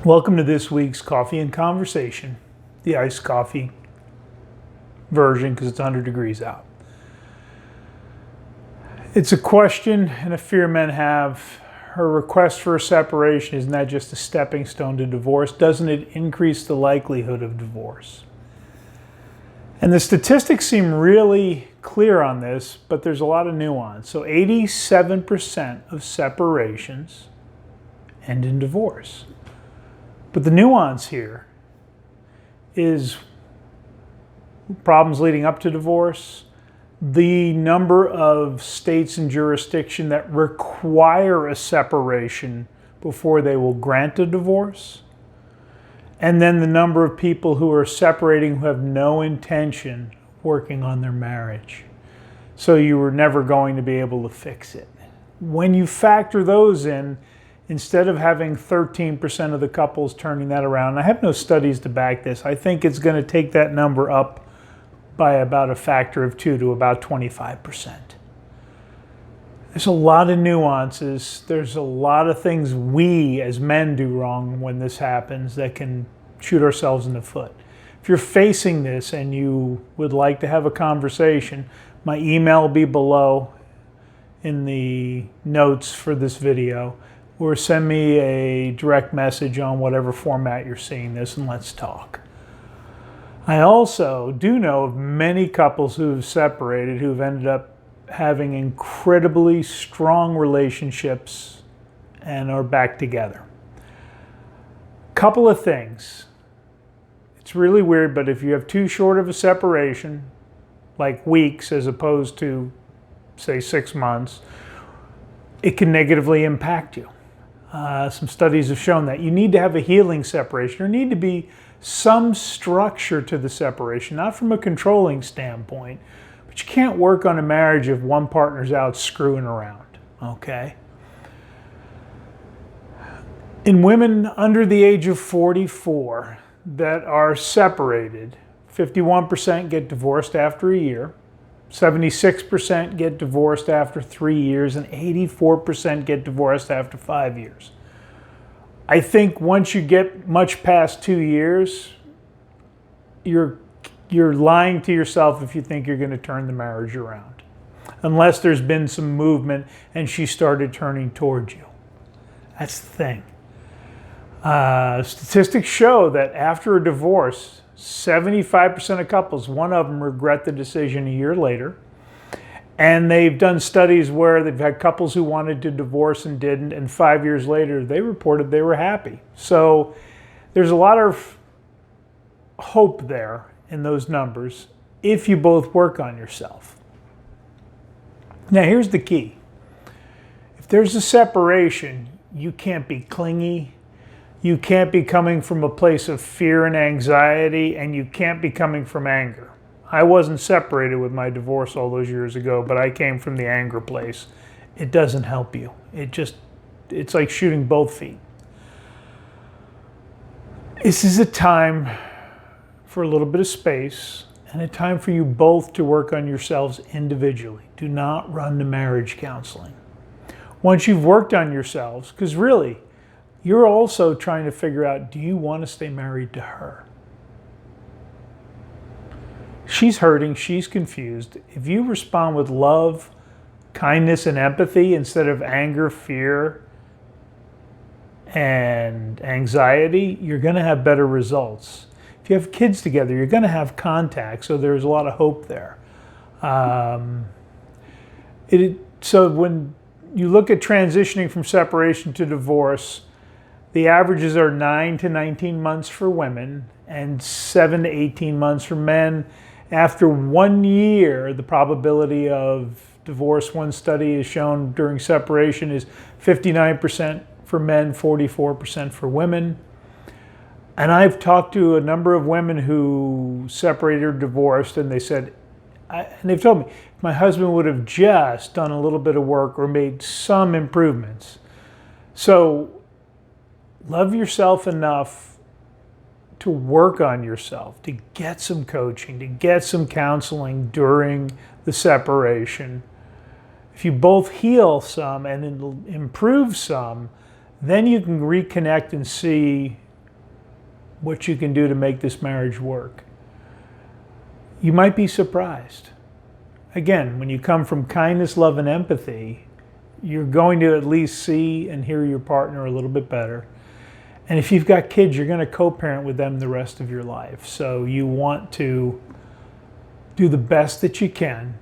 Welcome to this week's Coffee and Conversation, the iced coffee version because it's 100 degrees out. It's a question and a fear men have. Her request for a separation, isn't that just a stepping stone to divorce? Doesn't it increase the likelihood of divorce? And the statistics seem really clear on this, but there's a lot of nuance. So 87% of separations end in divorce. But the nuance here is problems leading up to divorce, the number of states and jurisdiction that require a separation before they will grant a divorce, and then the number of people who are separating who have no intention of working on their marriage. So you were never going to be able to fix it. When you factor those in, instead of having 13% of the couples turning that around, I have no studies to back this, I think it's going to take that number up by about a factor of 2 to about 25%. There's a lot of nuances. There's a lot of things we as men do wrong when this happens that can shoot ourselves in the foot. If you're facing this and you would like to have a conversation, my email will be below in the notes for this video, or send me a direct message on whatever format you're seeing this and let's talk. I also do know of many couples who have separated who've ended up having incredibly strong relationships and are back together. Couple of things. It's really weird, but if you have too short of a separation, like weeks as opposed to, say, 6 months, it can negatively impact you. Some studies have shown that you need to have a healing separation. There need to be some structure to the separation, not from a controlling standpoint, but you can't work on a marriage if one partner's out screwing around, okay? In women under the age of 44 that are separated, 51% get divorced after a year, 76% get divorced after 3 years, and 84% get divorced after 5 years. I think once you get much past 2 years, you're lying to yourself if you think you're going to turn the marriage around, unless there's been some movement and she started turning towards you. That's the thing. Statistics show that after a divorce, 75% of couples, one of them regret the decision a year later. And they've done studies where they've had couples who wanted to divorce and didn't, and 5 years later, they reported they were happy. So there's a lot of hope there in those numbers if you both work on yourself. Now, here's the key. If there's a separation, you can't be clingy. You can't be coming from a place of fear and anxiety, and you can't be coming from anger. I wasn't separated with my divorce all those years ago, but I came from the anger place. It doesn't help you. It's like shooting both feet. This is a time for a little bit of space and a time for you both to work on yourselves individually. Do not run to marriage counseling. Once you've worked on yourselves, because really, you're also trying to figure out, do you want to stay married to her? She's hurting, she's confused. If you respond with love, kindness, and empathy instead of anger, fear, and anxiety, you're going to have better results. If you have kids together, you're going to have contact, so there's a lot of hope there. So when you look at transitioning from separation to divorce, the averages are 9 to 19 months for women and 7 to 18 months for men. After 1 year, the probability of divorce, one study has shown during separation, is 59% for men, 44% for women. And I've talked to a number of women who separated or divorced, and they said, and they've told me, if my husband would have just done a little bit of work or made some improvements. So love yourself enough to work on yourself, to get some coaching, to get some counseling during the separation. If you both heal some and improve some, then you can reconnect and see what you can do to make this marriage work. You might be surprised. Again, when you come from kindness, love, and empathy, you're going to at least see and hear your partner a little bit better. And if you've got kids, you're going to co-parent with them the rest of your life. So you want to do the best that you can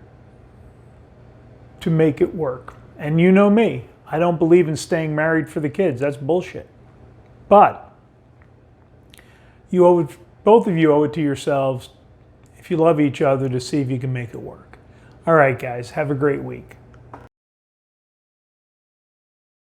to make it work. And you know me, I don't believe in staying married for the kids. That's bullshit. But you owe it, both of you owe it to yourselves, if you love each other, to see if you can make it work. All right, guys, have a great week.